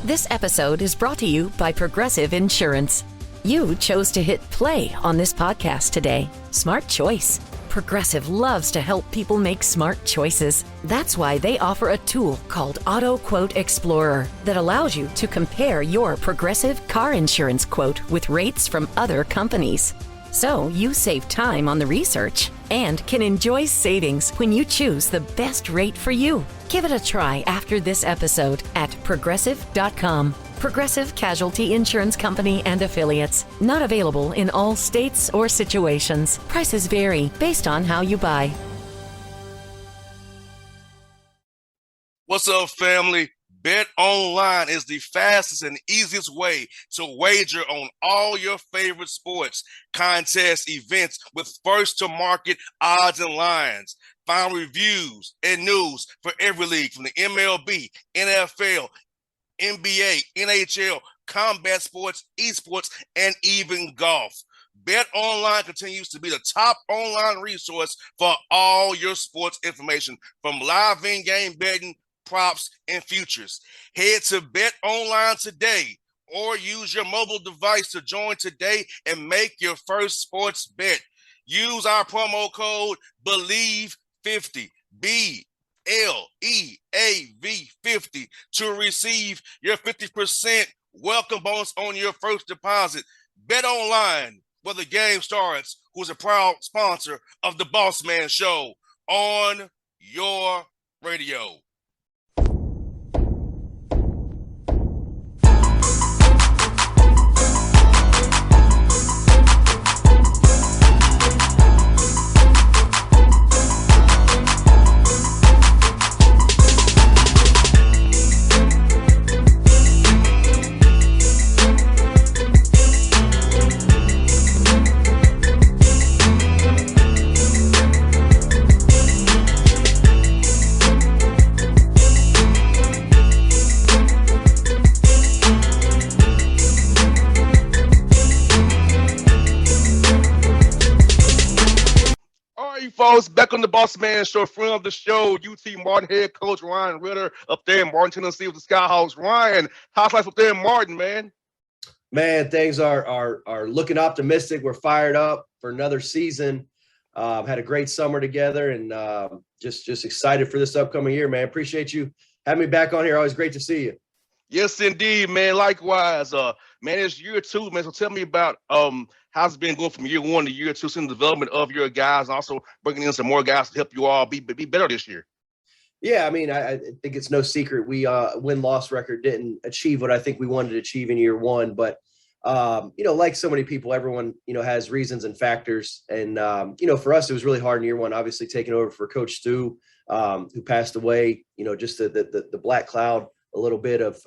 This episode is brought to you by Progressive Insurance. You chose to hit play on this podcast today. Smart choice. Progressive loves to help people make smart choices. That's why they offer a tool called Auto Quote Explorer that allows you to compare your Progressive car insurance quote with rates from other companies. So you save time on the research and can enjoy savings when you choose the best rate for you. Give it a try after this episode at progressive.com. Progressive Casualty Insurance Company and Affiliates. Not available in all states or situations. Prices vary based on how you buy. What's up, family? Bet Online is the fastest and easiest way to wager on all your favorite sports, contests, events with first-to-market odds and lines. Find reviews and news for every league from the MLB, NFL, NBA, NHL, combat sports, esports, and even golf. Bet Online continues to be the top online resource for all your sports information, from live in-game betting, props, and futures. Head to Bet Online today or use your mobile device to join today and make your first sports bet. Use our promo code BELIEVE50, BLEAV50, to receive your 50% welcome bonus on your first deposit. Bet Online, where the game starts, who's a proud sponsor of the Bossman Show on your radio. Folks, back on the Bossman Show, friend of the show, UT Martin head coach Ryan Ritter up there in Martin, Tennessee with the Skyhawks. Ryan, how's life up there in Martin, man? Man, things are looking optimistic. We're fired up for another season. Had a great summer together, and just excited for this upcoming year, man. Appreciate you having me back on here. Always great to see you. Yes, indeed, man. Likewise, man, it's year two, man. So tell me about how's it been going from year one to year two, seeing the development of your guys, and also bringing in some more guys to help you all be better this year. Yeah, I mean, I think it's no secret we win-loss record didn't achieve what I think we wanted to achieve in year one, but like so many people, everyone has reasons and factors, and for us it was really hard in year one. Obviously, taking over for Coach Stu, who passed away. Just the black cloud. A little bit of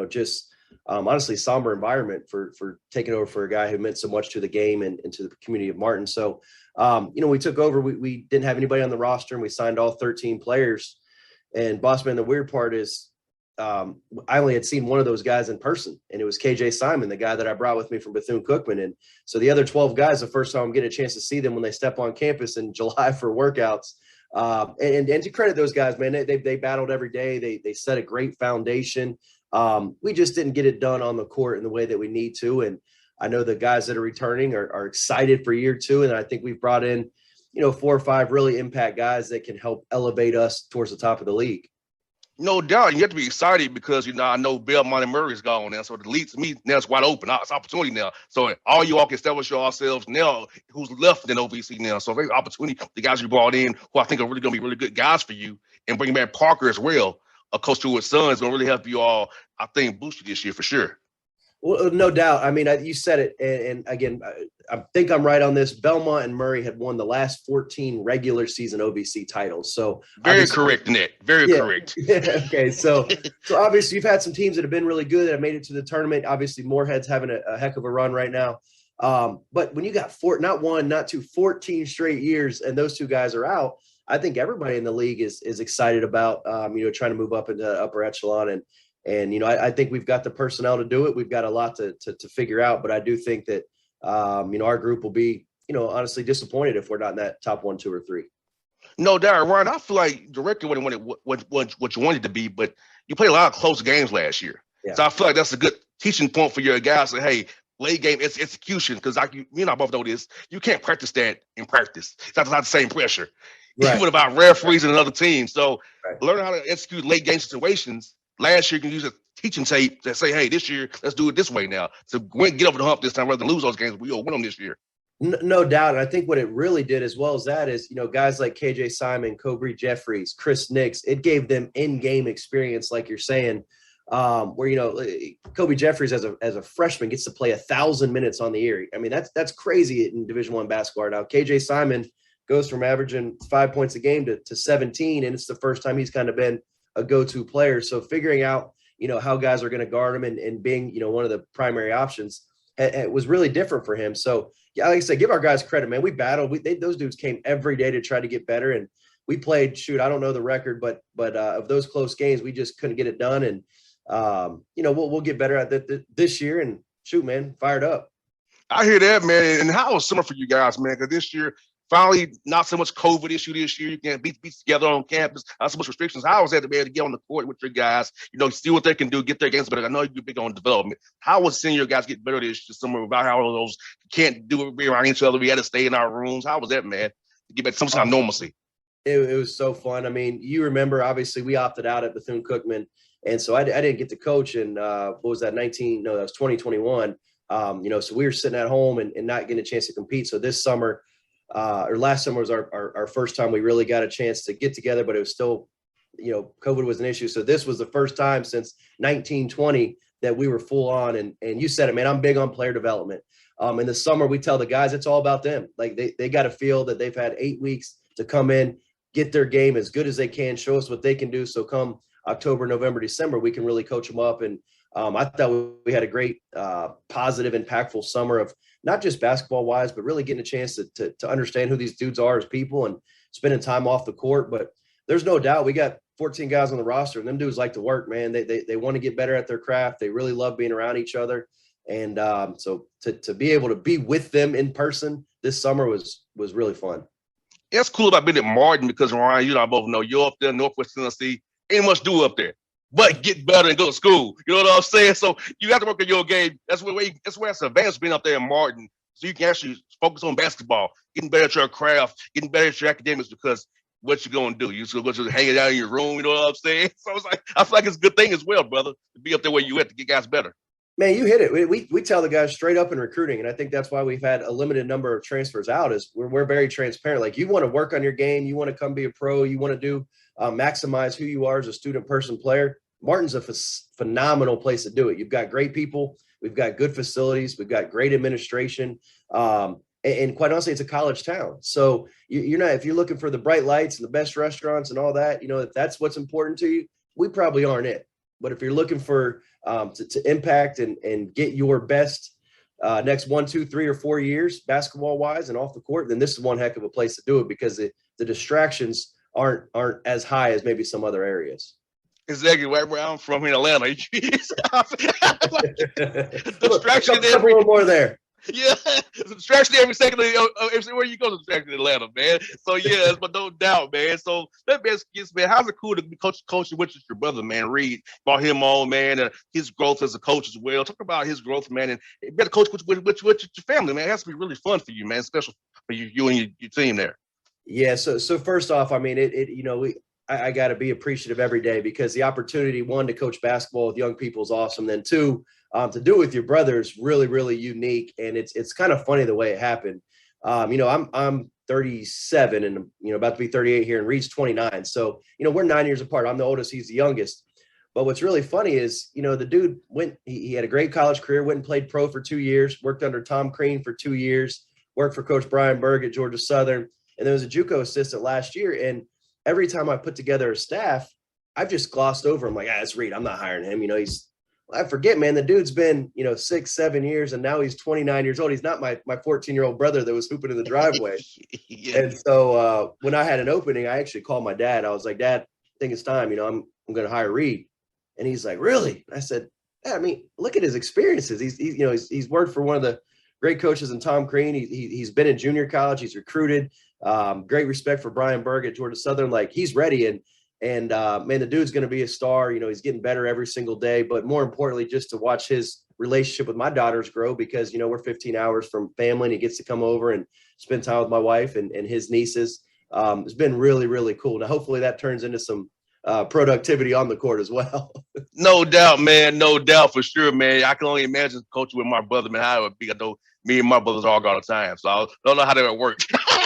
just honestly somber environment for taking over for a guy who meant so much to the game and to the community of Martin. So, we took over, we didn't have anybody on the roster, and we signed all 13 players. And Bossman, the weird part is I only had seen one of those guys in person, and it was KJ Simon, the guy that I brought with me from Bethune-Cookman. And so the other 12 guys, the first time I'm getting a chance to see them when they step on campus in July for workouts. And to credit those guys, man, they battled every day. They set a great foundation. We just didn't get it done on the court in the way that we need to. And I know the guys that are returning are excited for year two. And I think we've brought in, 4 or 5 really impact guys that can help elevate us towards the top of the league. No doubt. You have to be excited because, I know Belmont and Murray is gone now. So the league, to me, now it's wide open. It's opportunity now. So all you all can establish yourselves now who's left in OVC now. So very opportunity. The guys you brought in, who I think are really going to be really good guys for you, and bringing back Parker as well, Coach Stewart's son, is going to really help you all, I think, boost you this year for sure. Well, no doubt. I mean, you said it. And again, I think I'm right on this. Belmont and Murray had won the last 14 regular season OVC titles. So very correct, Nick. Very correct. Okay. So obviously you've had some teams that have been really good that have made it to the tournament. Obviously Moorhead's having a heck of a run right now. But when you got not 1, not 2, 14 straight years, and those 2 guys are out, I think everybody in the league is excited about, trying to move up into upper echelon. And I think we've got the personnel to do it. We've got a lot to figure out, but I do think that, our group will be, honestly disappointed if we're not in that top 1, 2, or 3. No doubt, Ryan. I feel like directly what you wanted to be, but you played a lot of close games last year. Yeah. So I feel like that's a good teaching point for your guys. Say, hey, late game execution, because like you and I both know this, you can't practice that in practice. It's not the same pressure, Right. even about referees and another team. So Right. learning how to execute late game situations. Last year, you can use a teaching tape that say, hey, this year, let's do it this way now. So get over the hump this time rather than lose those games. We'll win them this year. No doubt. And I think what it really did, as well as that, is, guys like KJ Simon, Kobe Jeffries, Chris Nix, it gave them in-game experience, like you're saying, where, Kobe Jeffries as a freshman gets to play 1,000 minutes on the year. I mean, that's crazy in Division I basketball now. KJ Simon goes from averaging 5 points a game to 17, and it's the first time he's kind of been a go-to player. So figuring out, how guys are going to guard him and being, one of the primary options, it was really different for him. So, yeah, like I said, give our guys credit, man. We battled. Those dudes came every day to try to get better, and we played. Shoot, I don't know the record, but of those close games, we just couldn't get it done. And we'll get better at that this year. And shoot, man, fired up. I hear that, man. And how was summer for you guys, man? Because this year, finally, not so much COVID issue this year. You can't be together on campus. Not so much restrictions. How was that to be able to get on the court with your guys? See what they can do, get their games better. I know you're big on development. How was seeing your guys get better this summer about how those can't do it around each other? We had to stay in our rooms. How was that, man? To get back to some kind of normalcy. It was so fun. I mean, you remember, obviously, we opted out at Bethune-Cookman. And so I didn't get to coach in, what was that, that was 2021. So we were sitting at home and not getting a chance to compete. So this summer, or last summer was our first time we really got a chance to get together, but it was still, COVID was an issue. So this was the first time since 1920 that we were full on. And you said it, man, I'm big on player development. In the summer, we tell the guys it's all about them. Like they got to feel that they've had 8 weeks to come in, get their game as good as they can, show us what they can do. So come October, November, December, we can really coach them up. And I thought we had a great, positive, impactful summer of not just basketball wise, but really getting a chance to understand who these dudes are as people and spending time off the court. But there's no doubt we got 14 guys on the roster, and them dudes like to work, man. They want to get better at their craft. They really love being around each other. And so to be able to be with them in person this summer was really fun. It's cool about being at Martin because, Ryan, you and I both know you're up there in Northwest Tennessee. Ain't much do up there, but get better and go to school. You know what I'm saying? So you have to work on your game. That's where it's advanced being up there in Martin. So you can actually focus on basketball, getting better at your craft, getting better at your academics, because what you going to do? You're going to hang it out in your room. You know what I'm saying? So it's like, I feel like it's a good thing as well, brother, to be up there where you at to get guys better. Man, you hit it. We tell the guys straight up in recruiting, and I think that's why we've had a limited number of transfers out. Is we're very transparent. Like, you want to work on your game, you want to come be a pro, you want to do maximize who you are as a student, person, player. Martin's a phenomenal place to do it. You've got great people, we've got good facilities, we've got great administration, and quite honestly, it's a college town. So you're not, if you're looking for the bright lights and the best restaurants and all that, if that's what's important to you, we probably aren't it. But if you're looking for to impact and get your best next 1, 2, 3, or 4 years basketball wise and off the court, then this is one heck of a place to do it, because the distractions aren't as high as maybe some other areas. Exactly right where I'm from in Atlanta. Distraction a little more there. Yeah, distraction every second everywhere you go. Distraction in Atlanta, man. So yeah, but no doubt, man. So let me ask you, man, how's it cool to be coaching with your brother, man? Reed, brought him on, man, and his growth as a coach as well. Talk about his growth, man, and better coach with your family, man. It has to be really fun for you, man. Special for you and your team there. Yeah. So first off, I mean, I got to be appreciative every day, because the opportunity, one, to coach basketball with young people is awesome. Then two, to do it with your brother is really, really unique. And it's kind of funny the way it happened. I'm 37 and, about to be 38 here, and Reed's 29. So, we're 9 years apart. I'm the oldest, he's the youngest. But what's really funny is, the dude he had a great college career, went and played pro for 2 years, worked under Tom Crean for 2 years, worked for Coach Brian Berg at Georgia Southern. And there was a JUCO assistant last year. And every time I put together a staff, I've just glossed over him, like, it's Reed, I'm not hiring him. I forget, man, the dude's been, 6, 7 years, and now he's 29 years old. He's not my 14-year-old brother that was hooping in the driveway. Yeah. And so when I had an opening, I actually called my dad. I was like, Dad, I think it's time, I'm going to hire Reed. And he's like, really? I said, yeah, I mean, look at his experiences. He's worked for one of the great coaches in Tom Crean. He's been in junior college. He's recruited. Great respect for Brian Berg at Georgia Southern. Like, he's ready. And And man, the dude's going to be a star. You know, he's getting better every single day. But more importantly, just to watch his relationship with my daughters grow, because, you know, we're 15 hours from family and he gets to come over and spend time with my wife and his nieces. It's been really, really cool. Now, hopefully that turns into some productivity on the court as well. No doubt, man. No doubt for sure, man. I can only imagine coaching with my brother, man, how it would be. I know me and my brothers all got the time, so I don't know how that would work.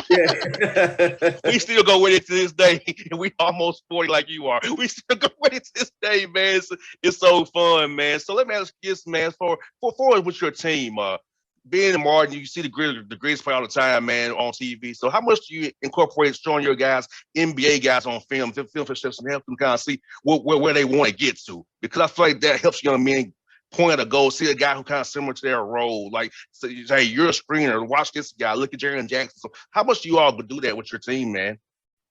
Yeah. We still go with it to this day, and we almost 40 like you are. We still go with it to this day, man. It's so fun, man. So let me ask you this, man, for with your team, being in Martin, you see the greatest play all the time, man, on TV. So how much do you incorporate showing your guys, NBA guys on film for steps and help them kind of see where they want to get to? Because I feel like that helps young men point at a goal, see a guy who kind of similar to their role. Like, say, hey, you're a screener. Watch this guy. Look at Jaren Jackson. So how much do you all do that with your team, man?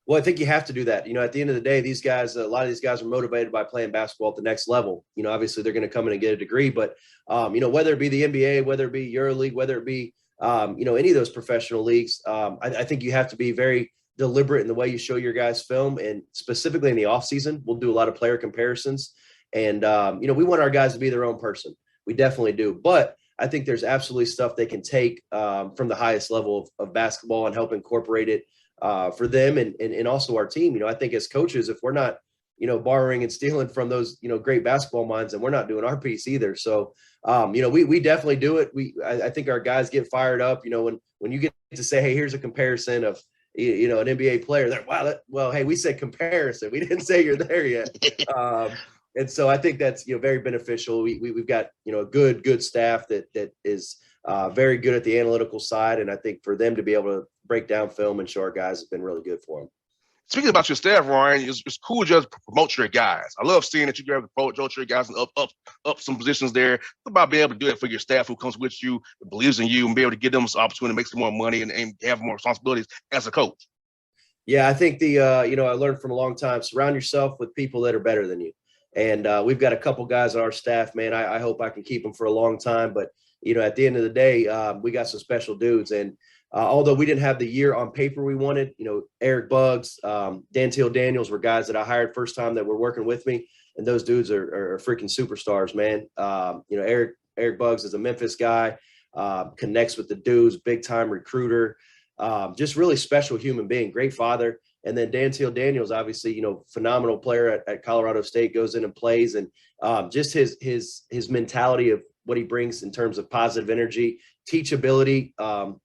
Well, I think you have to do that. You know, at the end of the day, these guys, a lot of these guys are motivated by playing basketball at the next level. You know, obviously they're going to come in and get a degree, but, you know, whether it be the NBA, whether it be EuroLeague, whether it be, you know, any of those professional leagues, I think you have to be very deliberate in the way you show your guys film. And specifically in the off season, we'll do a lot of player comparisons. And, you know, we want our guys to be their own person. We definitely do. But I think there's absolutely stuff they can take from the highest level of basketball and help incorporate it for them and also our team. You know, I think as coaches, if we're not, you know, borrowing and stealing from those, you know, great basketball minds, and we're not doing our piece either. So, you know, we definitely do it. I think our guys get fired up, you know, when you get to say, hey, here's a comparison of, you know, an NBA player there. Wow. Well, hey, we said comparison. We didn't say you're there yet. And so I think that's, you know, very beneficial. We've got, you know, a good staff that is very good at the analytical side. And I think for them to be able to break down film and show our guys has been really good for them. Speaking about your staff, Ryan, it's cool just to promote your guys. I love seeing that you have to promote your guys and up some positions there. It's about being able to do it for your staff who comes with you, believes in you, and be able to give them some opportunity to make some more money and have more responsibilities as a coach. Yeah, I think you know, I learned from a long time, surround yourself with people that are better than you. And we've got a couple guys on our staff, man. I hope I can keep them for a long time. But, you know, at the end of the day, we got some special dudes. And although we didn't have the year on paper we wanted, you know, Eric Buggs, Dantil Daniels were guys that I hired first time that were working with me. And those dudes are freaking superstars, man. You know, Eric Buggs is a Memphis guy, connects with the dudes, big time recruiter, just really special human being, great father. And then Dantil Daniels, obviously, you know, phenomenal player at Colorado State, goes in and plays, and just his mentality of what he brings in terms of positive energy, teachability,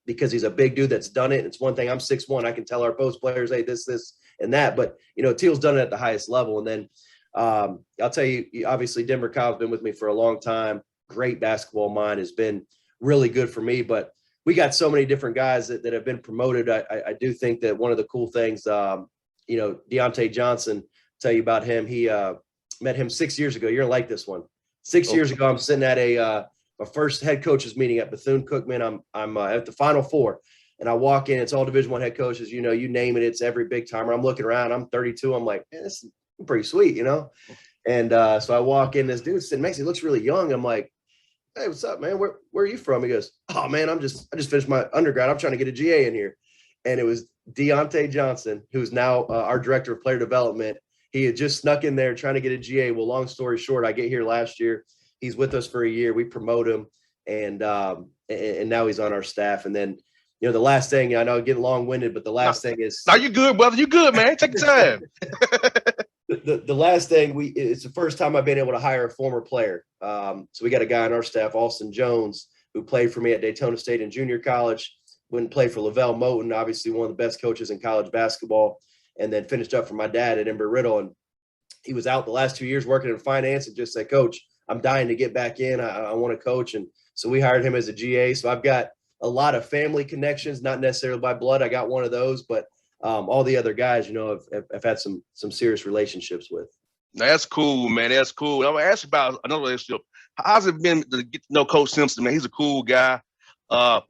because he's a big dude that's done it. It's one thing, I'm 6'1", I can tell our post players, hey, this, and that. But, you know, Teal's done it at the highest level. And then I'll tell you, obviously, Denver Kyle's been with me for a long time. Great basketball mind, has been really good for me. But we got so many different guys that have been promoted. I do think that one of the cool things, you know, Deontay Johnson, tell you about him. He met him 6 years ago. You're gonna like this one. 6 years ago, I'm sitting at my first head coaches meeting at Bethune-Cookman. I'm at the Final Four, and I walk in. It's all Division I head coaches. You know, you name it. It's every big timer. I'm looking around. I'm 32. I'm like, man, this is pretty sweet, you know. And so I walk in. This dude sitting next to me looks really young. I'm like, hey, what's up, man? Where are you from? He goes, oh, man, I just finished my undergrad. I'm trying to get a GA in here. And it was Deontay Johnson, who's now our director of player development. He had just snuck in there trying to get a GA. Well, long story short, I get here last year. He's with us for a year. We promote him, and now he's on our staff. And then, you know, the last thing, I know I'm getting long-winded, but the last thing is – No, you good, brother. You good, man. Take your time. The last thing, it's the first time I've been able to hire a former player. So we got a guy on our staff, Austin Jones, who played for me at Daytona State in junior college, went and played for Lavelle Moton, obviously one of the best coaches in college basketball, and then finished up for my dad at Embry-Riddle. And he was out the last 2 years working in finance and just said, Coach, I'm dying to get back in. I want to coach. And so we hired him as a GA. So I've got a lot of family connections, not necessarily by blood. I got one of those, but all the other guys, you know, I've had some serious relationships with. That's cool, man. That's cool. I'm gonna ask you about another relationship. How's it been to get to know Coach Simpson, man? He's a cool guy. I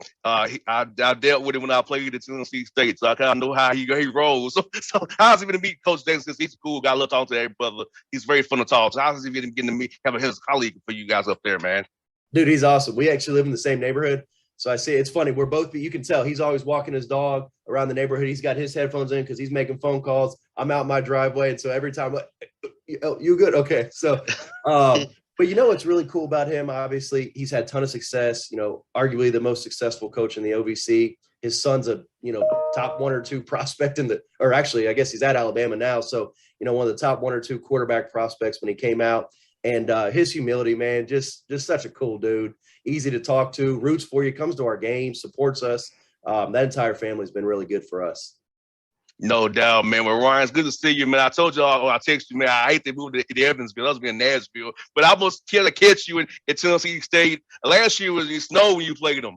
dealt with him when I played at Tennessee State, so I kind of know how he rolls. So how's it been to meet Coach Davis? Because he's a cool guy. I love talking to every brother. He's very fun to talk. So how's it been getting to meet, having his colleague for you guys up there, man? Dude, he's awesome. We actually live in the same neighborhood. So I see it's funny. We're both, you can tell he's always walking his dog around the neighborhood. He's got his headphones in because he's making phone calls. I'm out my driveway. And so every time, oh, you good? Okay. So, but you know what's really cool about him? Obviously, he's had a ton of success. You know, arguably the most successful coach in the OVC. His son's a top 1 or 2 prospect or actually, I guess he's at Alabama now. So one of the top 1 or 2 quarterback prospects when he came out. And his humility, man, just such a cool dude. Easy to talk to, roots for you, comes to our games, supports us. That entire family's been really good for us. No doubt, man. Well, Ryan, it's good to see you, man. I told y'all, I texted you, man, I hate to move to Evansville. I was in Nashville, but I was trying to catch you in Tennessee State. Last year was snow when you played them.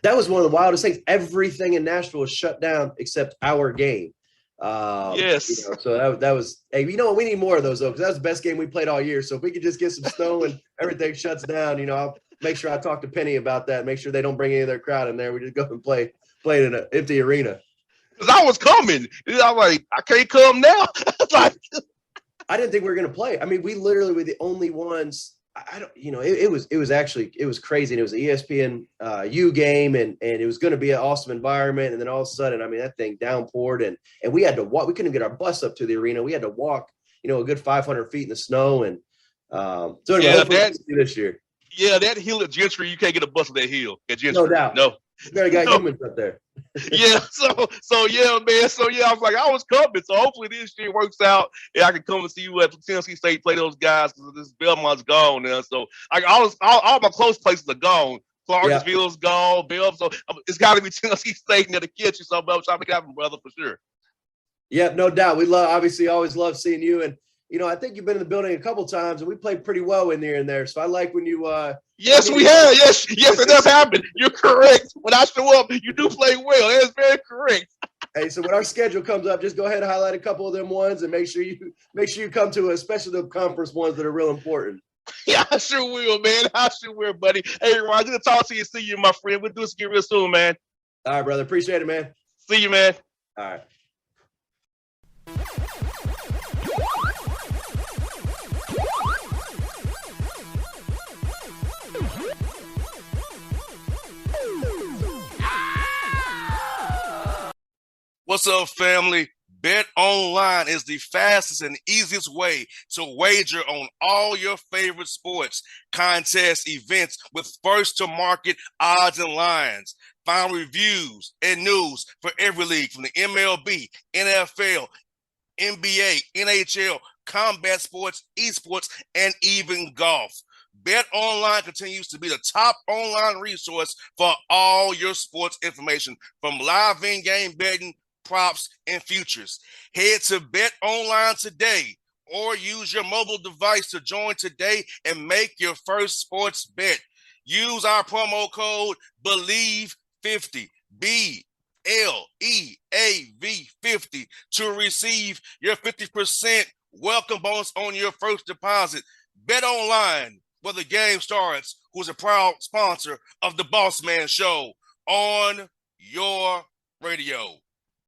That was one of the wildest things. Everything in Nashville was shut down except our game. Yes. So that was, hey, we need more of those though, because that was the best game we played all year. So if we could just get some snow and everything shuts down, I'll make sure I talk to Penny about that. Make sure they don't bring any of their crowd in there. We just go and play in an empty arena. Because I was coming. I was like, I can't come now. I didn't think we were going to play. I mean, we literally were the only ones. It was crazy. And it was an ESPN U game, and it was going to be an awesome environment. And then all of a sudden, I mean, that thing downpoured, and we had to walk. We couldn't get our bus up to the arena. We had to walk, a good 500 feet in the snow. And so anyway, yeah, this year. Yeah, that hill at Gentry, you can't get a bus on that hill at Gentry. No doubt. No. You got humans up there. Yeah, so yeah, man. So yeah, I was like, I was coming. So hopefully this year works out, and I can come and see you at Tennessee State play those guys, because this Belmont's gone now. So like all my close places are gone. Clarksville's gone, Bell. So it's got to be Tennessee State near the kitchen. So I'm trying to get them, brother, for sure. Yeah, no doubt. We always love seeing you. And I think you've been in the building a couple times, and we played pretty well in there. So I like when you. Yes, we have. Yes, it does happen. You're correct. When I show up, you do play well. That's very correct. Hey, so when our schedule comes up, just go ahead and highlight a couple of them ones, and make sure you come to, especially the conference ones that are real important. Yeah, I sure will, man. I sure will, buddy. Hey, Ron, good to talk to you. See you, my friend. We'll do this again real soon, man. All right, brother. Appreciate it, man. See you, man. All right. What's up, family? Bet Online is the fastest and easiest way to wager on all your favorite sports, contests, events with first-to-market odds and lines. Find reviews and news for every league from the MLB, NFL, NBA, NHL, combat sports, esports, and even golf. Bet Online continues to be the top online resource for all your sports information, from live in-game betting, props, and futures. Head to Bet Online today, or use your mobile device to join today and make your first sports bet. Use our promo code BELIEVE50, BLEAV50, to receive your 50% welcome bonus on your first deposit. Bet Online, where the game starts, who's a proud sponsor of the Bossman Show on your radio.